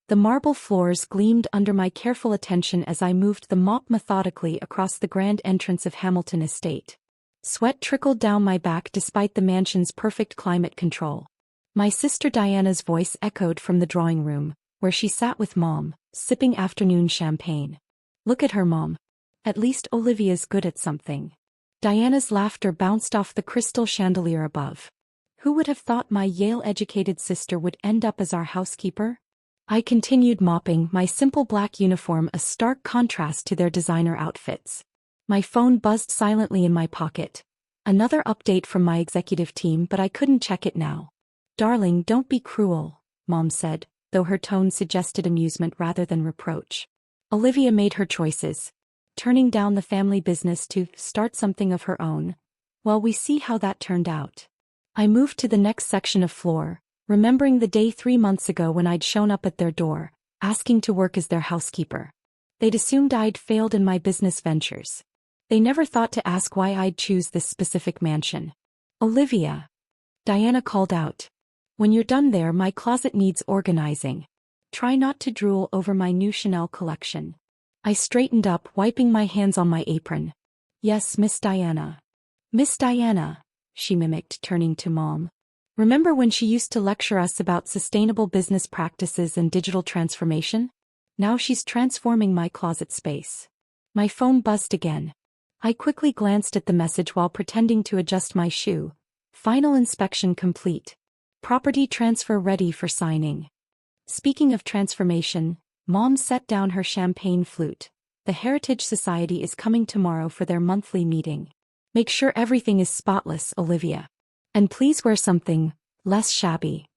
The marble floors gleamed under my careful attention as I moved the mop methodically across the grand entrance of Hamilton Estate. Sweat trickled down my back despite the mansion's perfect climate control. My sister Diana's voice echoed from the drawing room, where she sat with Mom, sipping afternoon champagne. "Look at her, Mom. At least Olivia's good at something." Diana's laughter bounced off the crystal chandelier above. Who would have thought my Yale-educated sister would end up as our housekeeper? I continued mopping, my simple black uniform a stark contrast to their designer outfits. My phone buzzed silently in my pocket. Another update from my executive team, but I couldn't check it now. "Darling, don't be cruel," Mom said, though her tone suggested amusement rather than reproach. Olivia made her choices, turning down the family business to start something of her own. Well, we see how that turned out. I moved to the next section of floor, remembering the day 3 months ago when I'd shown up at their door, asking to work as their housekeeper. They'd assumed I'd failed in my business ventures. They never thought to ask why I'd choose this specific mansion. "Olivia," Diana called out. "When you're done there, my closet needs organizing. Try not to drool over my new Chanel collection." I straightened up, wiping my hands on my apron. "Yes, Miss Diana." "Miss Diana," she mimicked, turning to Mom. "Remember when she used to lecture us about sustainable business practices and digital transformation? Now she's transforming my closet space." My phone buzzed again. I quickly glanced at the message while pretending to adjust my shoe. "Final inspection complete. Property transfer ready for signing." Speaking of transformation, Mom set down her champagne flute. "The Heritage Society is coming tomorrow for their monthly meeting. Make sure everything is spotless, Olivia. And please wear something less shabby."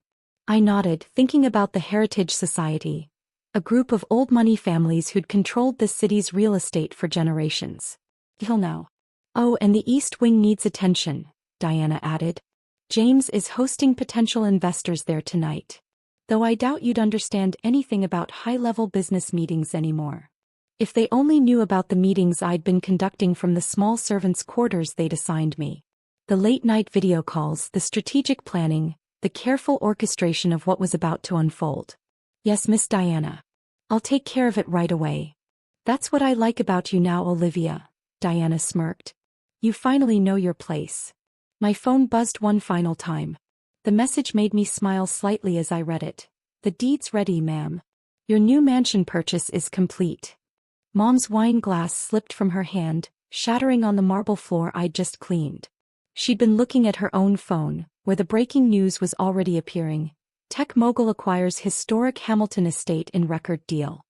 I nodded, thinking about the Heritage Society, a group of old money families who'd controlled the city's real estate for generations. He'll know. "Oh, and the East Wing needs attention," Diana added. "James is hosting potential investors there tonight. Though I doubt you'd understand anything about high-level business meetings anymore. If they only knew about the meetings I'd been conducting from the small servants' quarters they'd assigned me. The late-night video calls, the strategic planning, the careful orchestration of what was about to unfold. "Yes, Miss Diana. I'll take care of it right away." "That's what I like about you now, Olivia," Diana smirked. "You finally know your place." My phone buzzed one final time. The message made me smile slightly as I read it. "The deed's ready, ma'am. Your new mansion purchase is complete." Mom's wine glass slipped from her hand, shattering on the marble floor I'd just cleaned. She'd been looking at her own phone, where the breaking news was already appearing. Tech mogul acquires historic Hamilton estate in record deal.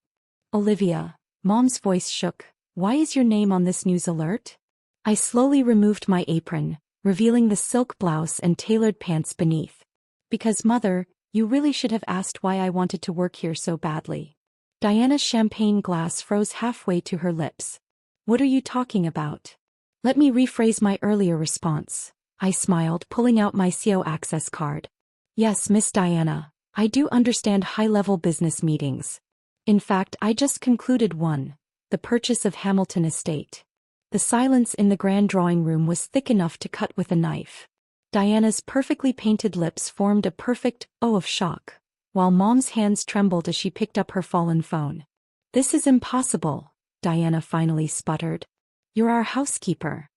"Olivia," Mom's voice shook, "why is your name on this news alert?" I slowly removed my apron, revealing the silk blouse and tailored pants beneath. "Because, Mother, you really should have asked why I wanted to work here so badly." Diana's champagne glass froze halfway to her lips. "What are you talking about?" "Let me rephrase my earlier response," I smiled, pulling out my CO access card. "Yes, Miss Diana, I do understand high-level business meetings. In fact, I just concluded one, the purchase of Hamilton Estate." The silence in the grand drawing room was thick enough to cut with a knife. Diana's perfectly painted lips formed a perfect O of shock, while Mom's hands trembled as she picked up her fallen phone. "This is impossible," Diana finally sputtered. "You're our housekeeper."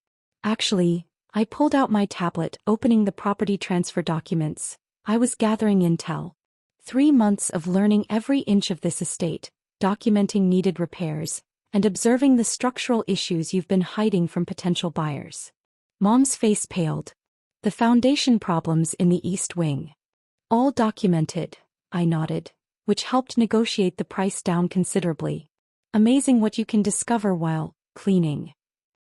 "Actually," I pulled out my tablet, opening the property transfer documents. I was gathering intel. 3 months of learning every inch of this estate, documenting needed repairs, and observing the structural issues you've been hiding from potential buyers. Mom's face paled. "The foundation problems in the East Wing. All documented," I nodded, which helped negotiate the price down considerably. "Amazing what you can discover while cleaning."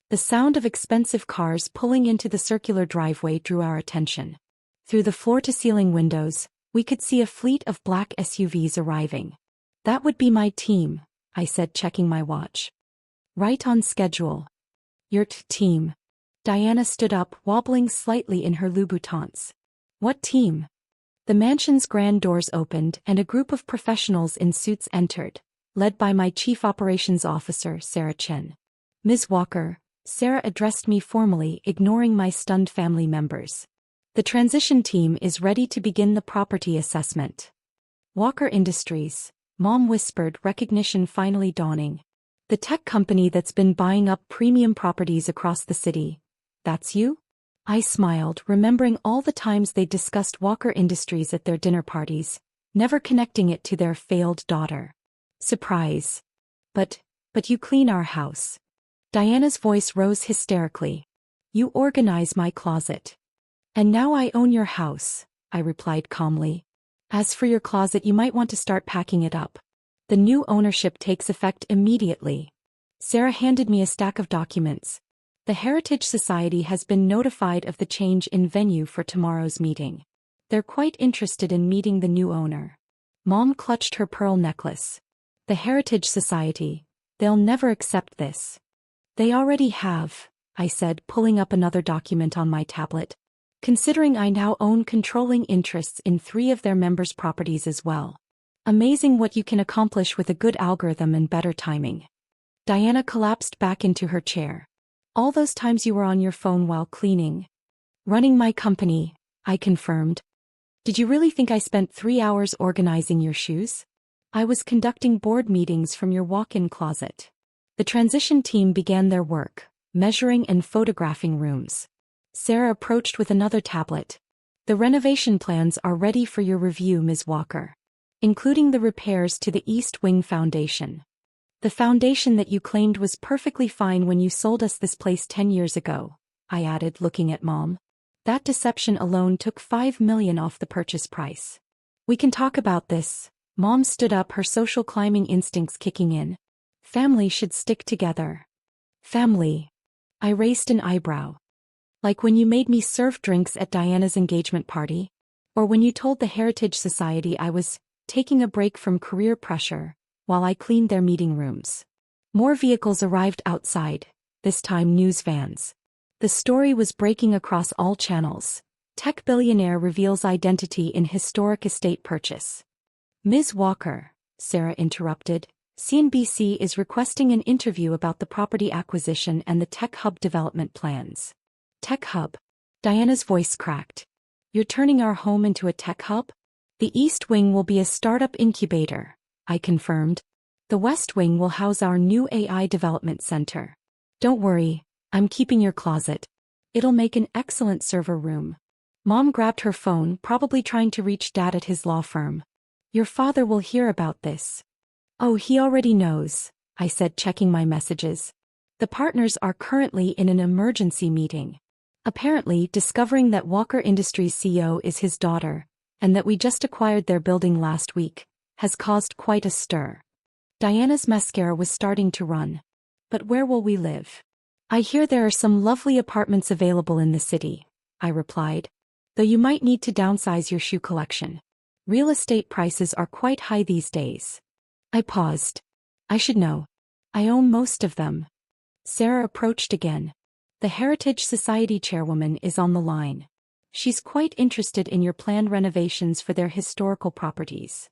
The sound of expensive cars pulling into the circular driveway drew our attention. Through the floor-to-ceiling windows, we could see a fleet of black SUVs arriving. "That would be my team," I said, checking my watch. "Right on schedule." "Your team." Diana stood up, wobbling slightly in her Louboutins. "What team?" The mansion's grand doors opened and a group of professionals in suits entered, led by my Chief Operations Officer, Sarah Chen. "Ms. Walker," Sarah addressed me formally, ignoring my stunned family members. "The transition team is ready to begin the property assessment." "Walker Industries," Mom whispered, recognition finally dawning. The tech company that's been buying up premium properties across the city. That's you? I smiled, remembering all the times they discussed Walker Industries at their dinner parties, never connecting it to their failed daughter. Surprise. But you clean our house. Diana's voice rose hysterically. You organize my closet. And now I own your house, I replied calmly. As for your closet, you might want to start packing it up. The new ownership takes effect immediately. Sarah handed me a stack of documents. The Heritage Society has been notified of the change in venue for tomorrow's meeting. They're quite interested in meeting the new owner. Mom clutched her pearl necklace. The Heritage Society. They'll never accept this. They already have, I said, pulling up another document on my tablet. Considering I now own controlling interests in 3 of their members' properties as well. Amazing what you can accomplish with a good algorithm and better timing. Diana collapsed back into her chair. All those times you were on your phone while cleaning. Running my company, I confirmed. Did you really think I spent 3 hours organizing your shoes? I was conducting board meetings from your walk-in closet. The transition team began their work, measuring and photographing rooms. Sarah approached with another tablet. The renovation plans are ready for your review, Ms. Walker. Including the repairs to the East Wing foundation. The foundation that you claimed was perfectly fine when you sold us this place 10 years ago, I added, looking at Mom. That deception alone took $5 million off the purchase price. We can talk about this. Mom stood up, her social climbing instincts kicking in. Family should stick together. Family. I raised an eyebrow. Like when you made me serve drinks at Diana's engagement party? Or when you told the Heritage Society I was taking a break from career pressure, while I cleaned their meeting rooms. More vehicles arrived outside, this time news vans. The story was breaking across all channels. Tech billionaire reveals identity in historic estate purchase. Ms. Walker, Sarah interrupted, CNBC is requesting an interview about the property acquisition and the tech hub development plans. Tech hub? Diana's voice cracked. You're turning our home into a tech hub? The East Wing will be a startup incubator, I confirmed. The West Wing will house our new AI development center. Don't worry, I'm keeping your closet. It'll make an excellent server room. Mom grabbed her phone, probably trying to reach Dad at his law firm. Your father will hear about this. Oh, he already knows, I said, checking my messages. The partners are currently in an emergency meeting. Apparently, discovering that Walker Industries CEO is his daughter, and that we just acquired their building last week, has caused quite a stir. Diana's mascara was starting to run. But where will we live? I hear there are some lovely apartments available in the city, I replied. Though you might need to downsize your shoe collection. Real estate prices are quite high these days. I paused. I should know. I own most of them. Sarah approached again. The Heritage Society chairwoman is on the line. She's quite interested in your planned renovations for their historical properties.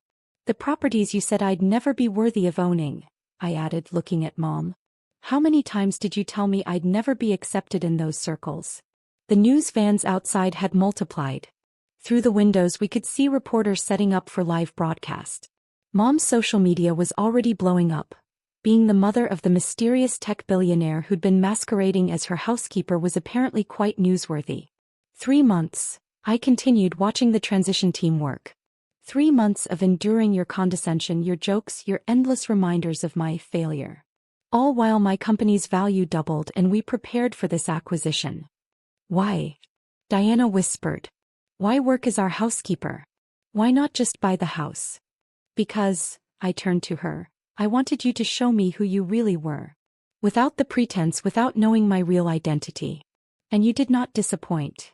The properties you said I'd never be worthy of owning, I added, looking at Mom. How many times did you tell me I'd never be accepted in those circles? The news vans outside had multiplied. Through the windows we could see reporters setting up for live broadcast. Mom's social media was already blowing up. Being the mother of the mysterious tech billionaire who'd been masquerading as her housekeeper was apparently quite newsworthy. 3 months, I continued, watching the transition team work. 3 months of enduring your condescension, your jokes, your endless reminders of my failure. All while my company's value doubled and we prepared for this acquisition. Why? Diana whispered. Why work as our housekeeper? Why not just buy the house? Because, I turned to her, I wanted you to show me who you really were. Without the pretense, without knowing my real identity. And you did not disappoint.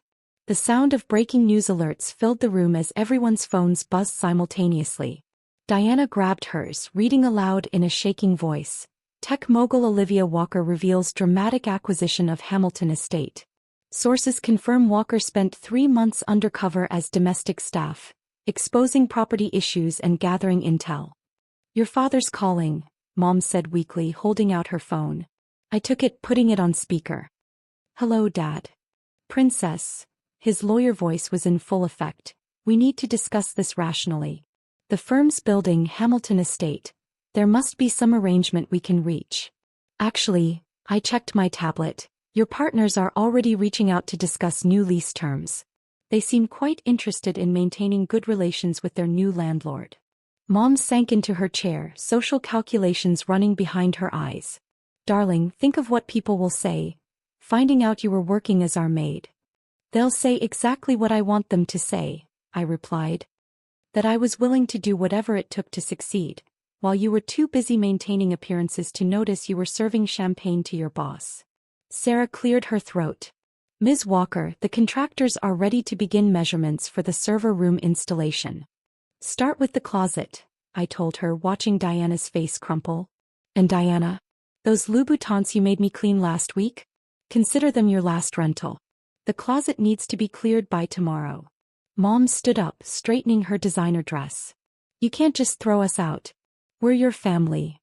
The sound of breaking news alerts filled the room as everyone's phones buzzed simultaneously. Diana grabbed hers, reading aloud in a shaking voice. Tech mogul Olivia Walker reveals dramatic acquisition of Hamilton Estate. Sources confirm Walker spent 3 months undercover as domestic staff, exposing property issues and gathering intel. Your father's calling, Mom said weakly, holding out her phone. I took it, putting it on speaker. Hello, Dad. Princess. His lawyer voice was in full effect. We need to discuss this rationally. The firm's building, Hamilton Estate. There must be some arrangement we can reach. Actually, I checked my tablet. Your partners are already reaching out to discuss new lease terms. They seem quite interested in maintaining good relations with their new landlord. Mom sank into her chair, social calculations running behind her eyes. Darling, think of what people will say. Finding out you were working as our maid. They'll say exactly what I want them to say, I replied. That I was willing to do whatever it took to succeed, while you were too busy maintaining appearances to notice you were serving champagne to your boss. Sarah cleared her throat. Ms. Walker, the contractors are ready to begin measurements for the server room installation. Start with the closet, I told her, watching Diana's face crumple. And Diana? Those Louboutins you made me clean last week? Consider them your last rental. The closet needs to be cleared by tomorrow. Mom stood up, straightening her designer dress. You can't just throw us out. We're your family.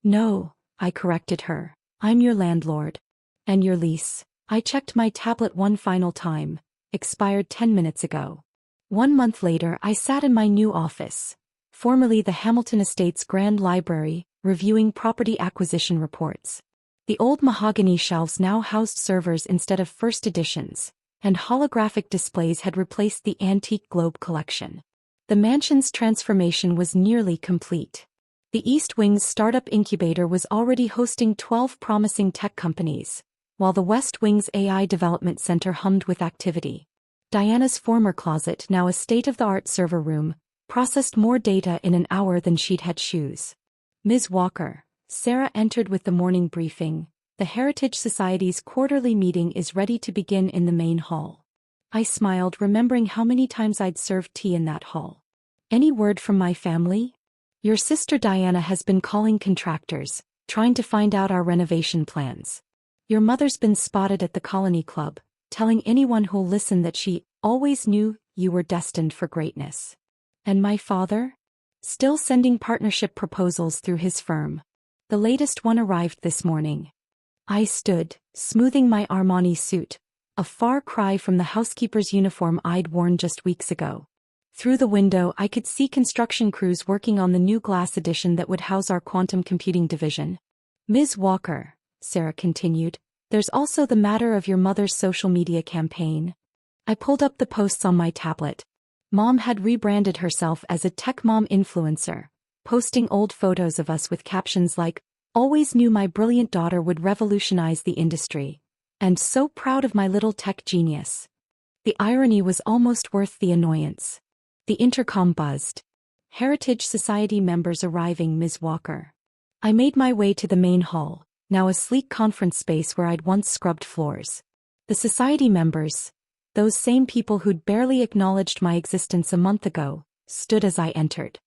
No, I corrected her. I'm your landlord. And your lease. I checked my tablet one final time. Expired 10 minutes ago. 1 month later, I sat in my new office, formerly the Hamilton Estates Grand Library, reviewing property acquisition reports. The old mahogany shelves now housed servers instead of first editions, and holographic displays had replaced the antique globe collection. The mansion's transformation was nearly complete. The East Wing's startup incubator was already hosting 12 promising tech companies, while the West Wing's AI development center hummed with activity. Diana's former closet, now a state-of-the-art server room, processed more data in an hour than she'd had shoes. Ms. Walker, Sarah entered with the morning briefing. The Heritage Society's quarterly meeting is ready to begin in the main hall. I smiled, remembering how many times I'd served tea in that hall. Any word from my family? Your sister Diana has been calling contractors, trying to find out our renovation plans. Your mother's been spotted at the Colony Club, telling anyone who'll listen that she always knew you were destined for greatness. And my father? Still sending partnership proposals through his firm. The latest one arrived this morning. I stood, smoothing my Armani suit, a far cry from the housekeeper's uniform I'd worn just weeks ago. Through the window I could see construction crews working on the new glass addition that would house our quantum computing division. Ms. Walker, Sarah continued, there's also the matter of your mother's social media campaign. I pulled up the posts on my tablet. Mom had rebranded herself as a tech mom influencer, posting old photos of us with captions like, always knew my brilliant daughter would revolutionize the industry. And so proud of my little tech genius. The irony was almost worth the annoyance. The intercom buzzed. Heritage Society members arriving, Ms. Walker. I made my way to the main hall, now a sleek conference space where I'd once scrubbed floors. The society members, those same people who'd barely acknowledged my existence a month ago, stood as I entered.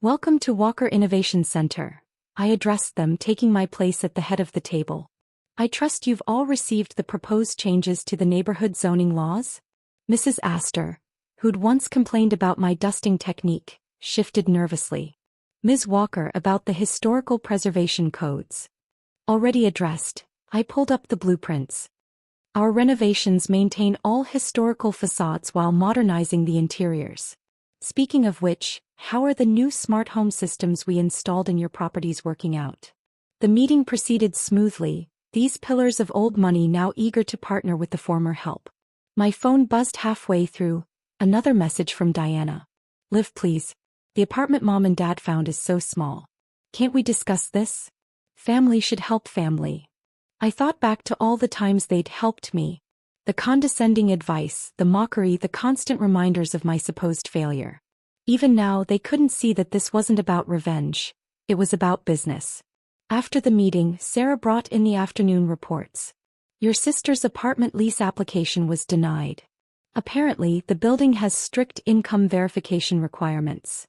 Welcome to Walker Innovation Center, I addressed them, taking my place at the head of the table. I trust you've all received the proposed changes to the neighborhood zoning laws? Mrs. Astor, who'd once complained about my dusting technique, shifted nervously. Ms. Walker about the historical preservation codes. Already addressed, I pulled up the blueprints. Our renovations maintain all historical facades while modernizing the interiors. Speaking of which, how are the new smart home systems we installed in your properties working out? The meeting proceeded smoothly, these pillars of old money now eager to partner with the former help. My phone buzzed halfway through, another message from Diana. Liv, please. The apartment Mom and Dad found is so small. Can't we discuss this? Family should help family. I thought back to all the times they'd helped me. The condescending advice, the mockery, the constant reminders of my supposed failure. Even now they couldn't see that this wasn't about revenge. It was about business. After the meeting, Sarah brought in the afternoon reports. Your sister's apartment lease application was denied. Apparently, the building has strict income verification requirements.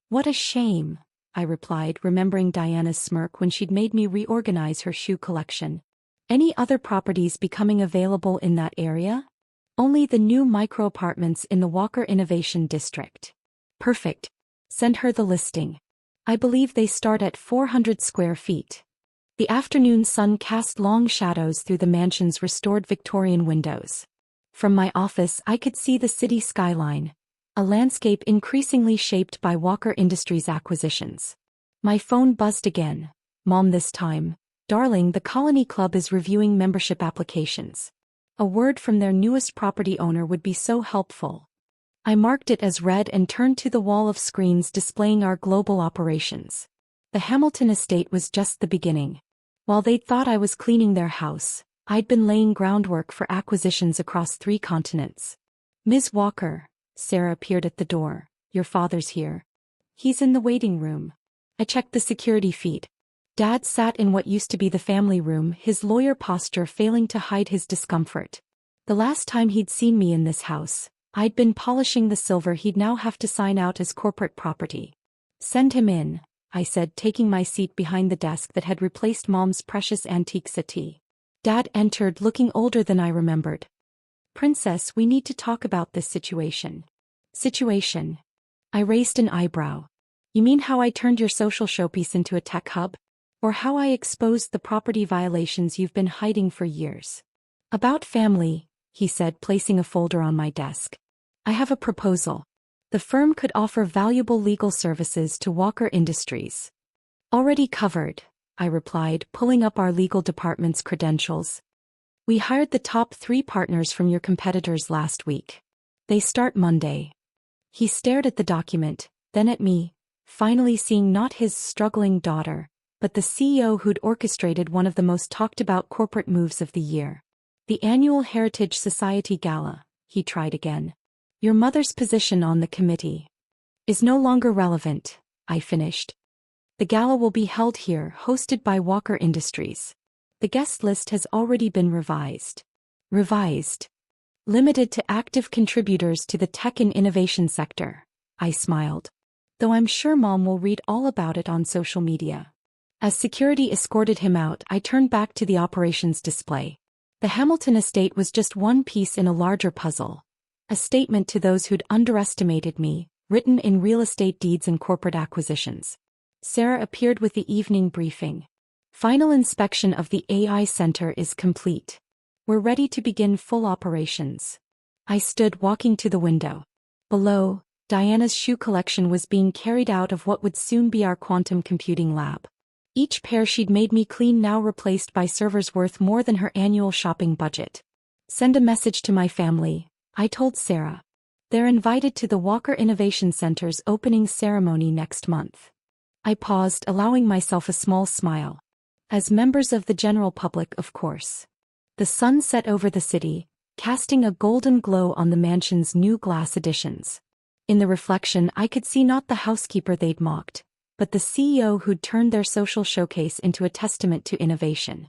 What a shame, I replied, remembering Diana's smirk when she'd made me reorganize her shoe collection. Any other properties becoming available in that area? Only the new micro-apartments in the Walker Innovation District. Perfect. Send her the listing. I believe they start at 400 square feet. The afternoon sun cast long shadows through the mansion's restored Victorian windows. From my office I could see the city skyline, a landscape increasingly shaped by Walker Industries acquisitions. My phone buzzed again. Mom, this time. Darling, the Colony Club is reviewing membership applications. A word from their newest property owner would be so helpful. I marked it as read and turned to the wall of screens displaying our global operations. The Hamilton estate was just the beginning. While they'd thought I was cleaning their house, I'd been laying groundwork for acquisitions across 3 continents. Ms. Walker, Sarah appeared at the door. Your father's here. He's in the waiting room. I checked the security feed. Dad sat in what used to be the family room, his lawyer posture failing to hide his discomfort. The last time he'd seen me in this house, I'd been polishing the silver he'd now have to sign out as corporate property. Send him in, I said, taking my seat behind the desk that had replaced Mom's precious antique settee. Dad entered, looking older than I remembered. Princess, we need to talk about this situation. Situation? I raised an eyebrow. You mean how I turned your social showpiece into a tech hub? Or how I exposed the property violations you've been hiding for years? About family, he said, placing a folder on my desk. I have a proposal. The firm could offer valuable legal services to Walker Industries. Already covered, I replied, pulling up our legal department's credentials. We hired the top 3 partners from your competitors last week. They start Monday. He stared at the document, then at me, finally seeing not his struggling daughter, but the CEO who'd orchestrated one of the most talked-about corporate moves of the year. The annual Heritage Society Gala, he tried again. Your mother's position on the committee is no longer relevant, I finished. The gala will be held here, hosted by Walker Industries. The guest list has already been revised. Revised. Limited to active contributors to the tech and innovation sector, I smiled. Though I'm sure Mom will read all about it on social media. As security escorted him out, I turned back to the operations display. The Hamilton estate was just one piece in a larger puzzle. A statement to those who'd underestimated me, written in real estate deeds and corporate acquisitions. Sarah appeared with the evening briefing. Final inspection of the AI center is complete. We're ready to begin full operations. I stood walking to the window. Below, Diana's shoe collection was being carried out of what would soon be our quantum computing lab. Each pair she'd made me clean now replaced by servers worth more than her annual shopping budget. Send a message to my family, I told Sarah. They're invited to the Walker Innovation Center's opening ceremony next month. I paused, allowing myself a small smile. As members of the general public, of course. The sun set over the city, casting a golden glow on the mansion's new glass additions. In the reflection, I could see not the housekeeper they'd mocked, but the CEO who'd turned their social showcase into a testament to innovation.